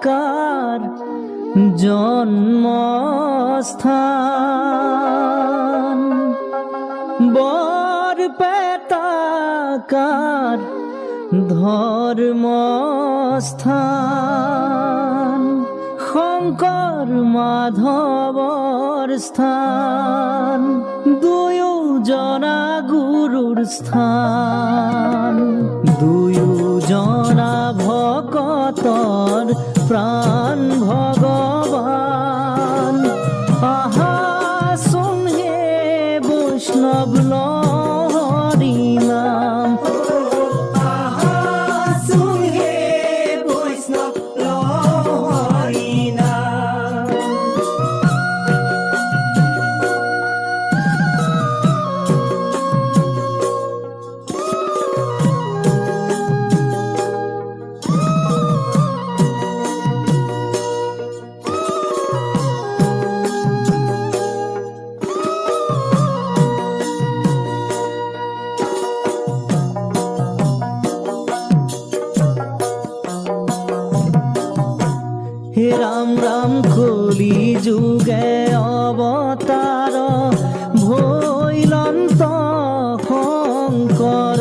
কাৰ জন্মস্থান, বৰপেটা কাৰ ধৰ্মস্থান, শংকৰ মাধৱৰ স্থান, দুয়োজনা গুৰুৰ স্থান, দুয়োজনা ভকতৰ প্ৰাণ ভগৱান। আহাচোন হে বৈষ্ণৱ লহৰি নাম, আহাচোন হে বৈষ্ণৱ লহৰি নাম। হে ৰাম ৰাম কলি যুগে অৱতাৰ, ভৈলন্ত শংকৰ,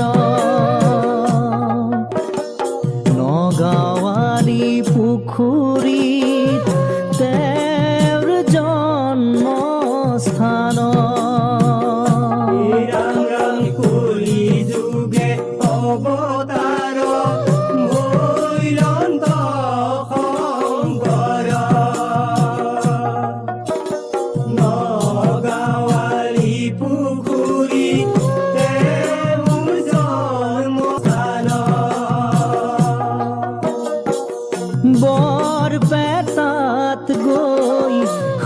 নগাঁৱাৰী পুখুৰীত তেওঁৰ জন্মস্থান। ৰাম ৰাম কলি যুগে অৱতাৰ, ভৈলন্ত শংকৰ, নগাঁৱাৰী পুখুৰীত তেওঁৰ জন্মস্থান। বৰপেটাত গৈ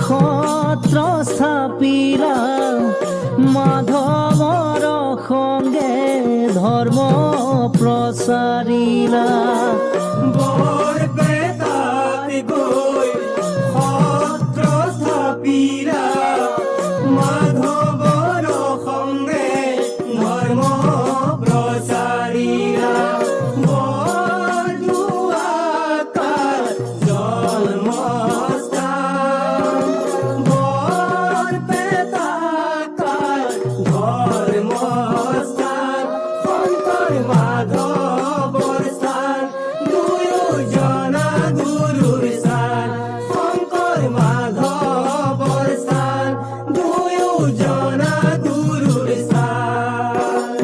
সত্ৰ স্থাপিলা, মাধৱৰ সংগে ধৰ্ম প্ৰচাৰিলা। বৰপেটাত গৈ সত্ৰ স্থাপিলা, মাধৱৰ সংগে ধৰ্ম প্ৰচাৰিলা। বৰদুৱাকাৰ জন্মস্থান, বৰপেটাকাৰ ধৰ্মস্থান, শংকৰ মাধৱৰ স্থান, দুয়োজনা গুৰুৰ স্থান, শংকৰ মাধৱৰ স্থান, দুয়োজনা গুৰুৰ স্থান।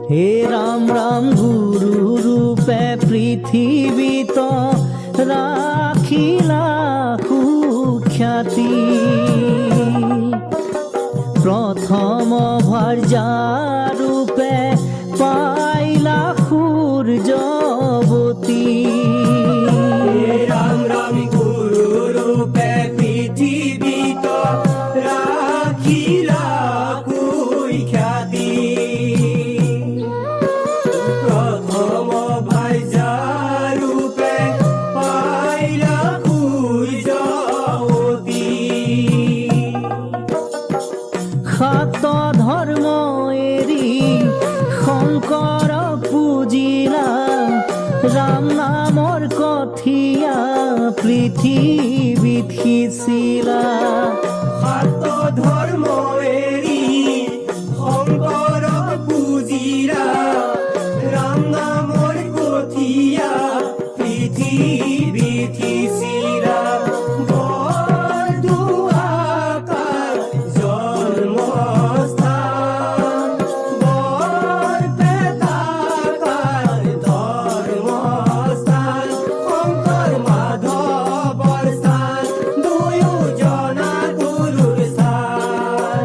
হে ৰাম ৰাম গুৰু ৰূপে পৃথিৱীত ৰাখিলা সুখ্যাতি, প্ৰথম ভাৰ্যা ৰূপে পাইলা সূৰ্যৱতী। ৰাম ৰাম গুৰু ৰূপে পৃথিৱীত ৰাখিলা সুখ্যাতি, প্ৰথম ভাৰ্যা ৰূপে পাইলা সূৰ্যৱতী। সাত ধৰ্ম এৰি শংকৰ পূজিলা, ৰাম নামৰ কঠিয়া পৃথিৱীত সিঁচিলা। সাত ধৰ্ম এৰি শংকৰ পূজিলা, ৰাম নামৰ কঠিয়া পৃথিৱীত সিঁচিলা। বৰদুৱাকাৰ জন্মস্থান, বৰপেটাকাৰ ধৰ্মস্থান, শংকৰ মাধৱৰ স্থান, দুয়োজনা গুৰুৰ স্থান।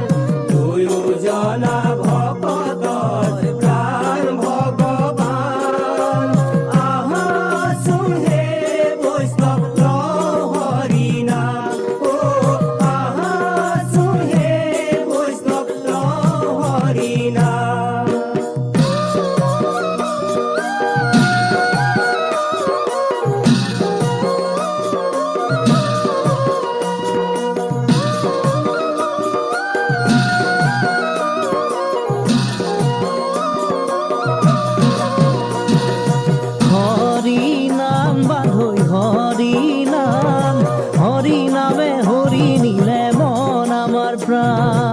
হৰি নিলে মন আমাৰ প্ৰাণ।